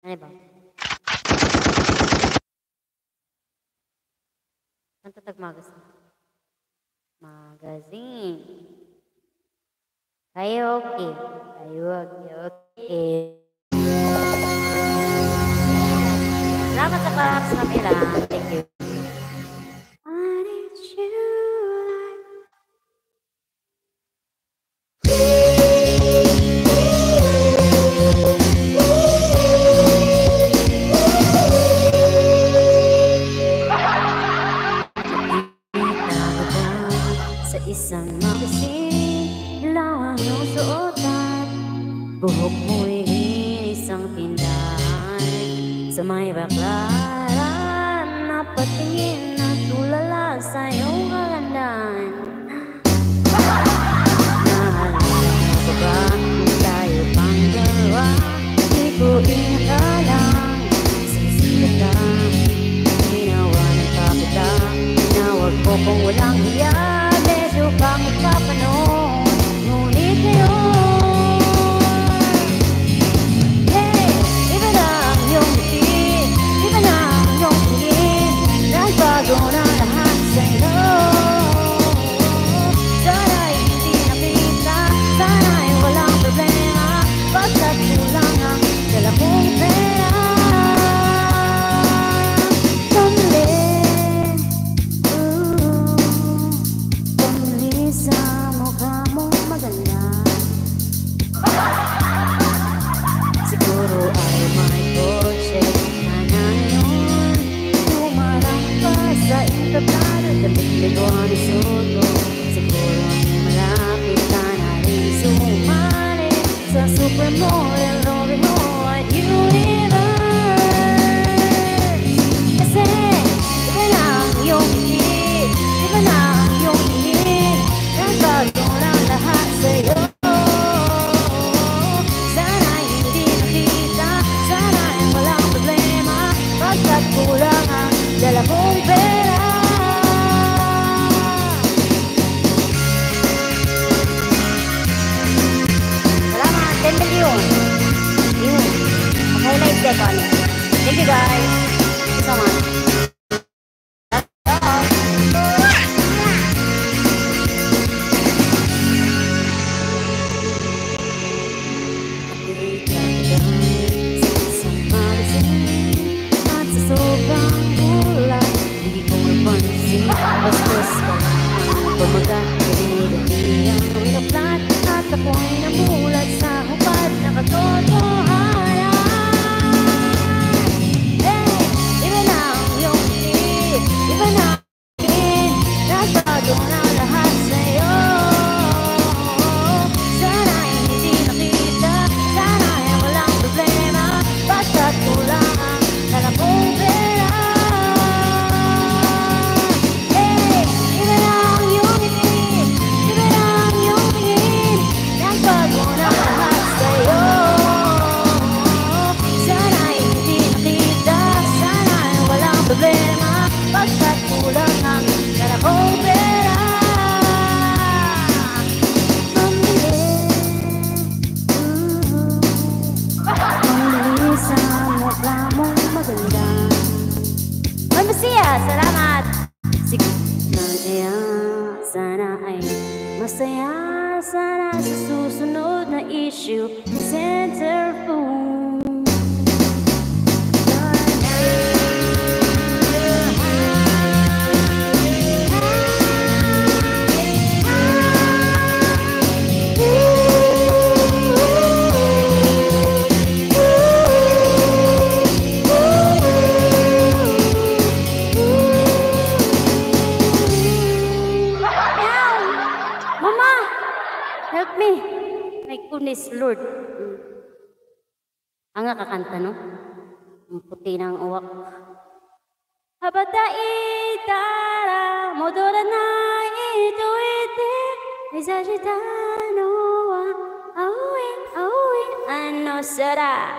Ano ba? Ang tatag magazine. Magazine. Karaoke. Karaoke. Salamat sa parang sa kapila. Thank you. I need you. Sa isang magazine, lang ang suotan. Buhok mo'y isang tindahan. Sa may baklaran, napatingin at tulala sa iyong kagandahan. Naalala ko ba kung tayo pang dalawa? Di ko inakalang sisikat ka. Ginawa ng kapita, tinawag ko kung walang hiya. Medyo pangit pa pa noon, ngunit ngayon, hey, iba na ang iyong ngiti, iba na ang iyong tingin. Nagbago na lahat sa'yo. Sana'y hindi nakita, sana'y walang problema, basta kulang ang dala kong pera. Sa mukha mong maganda, siguro ay may kotse na ngayon. Tumarang pa sa entablado, damit liguan ni Soto. Siguro ay malapit ka na rin sumali sa supermodel Romeo at Universe. Kasi iba na ang iyong ngiti, iba na ang iyong tingin. Nagbago na lahat sa'yo. Sana'y hindi nakita, sana'y walang problema, basta kulang ang dala kong pera. Salamat, 10 million. Yun, mag-highlight deck on it. Thank you guys so much. Bastos ka bumaga, pinili ang pinaplat at ako'y namulat sa hubad na katotohanan. Hey, iba na ang iyong ngiti, iba na ang tingin. Nagbago na lahat sa'yo. Sana'y hindi nakita, sana'y walang problema, basta't kulang ang dala kong pera. Problema, basta kulang ang dala kong pera. Mamili sa mukha mong maganda. Ay, Masiya, salamat. Sige, sana ay masaya. Sana sa susunod na issue, centerfold. Help me. My goodness, Lord. Ang kakanta, no? Ang puti ng uwak. Habatai tara, modora na ito ite. Isagitano, awi, ano será?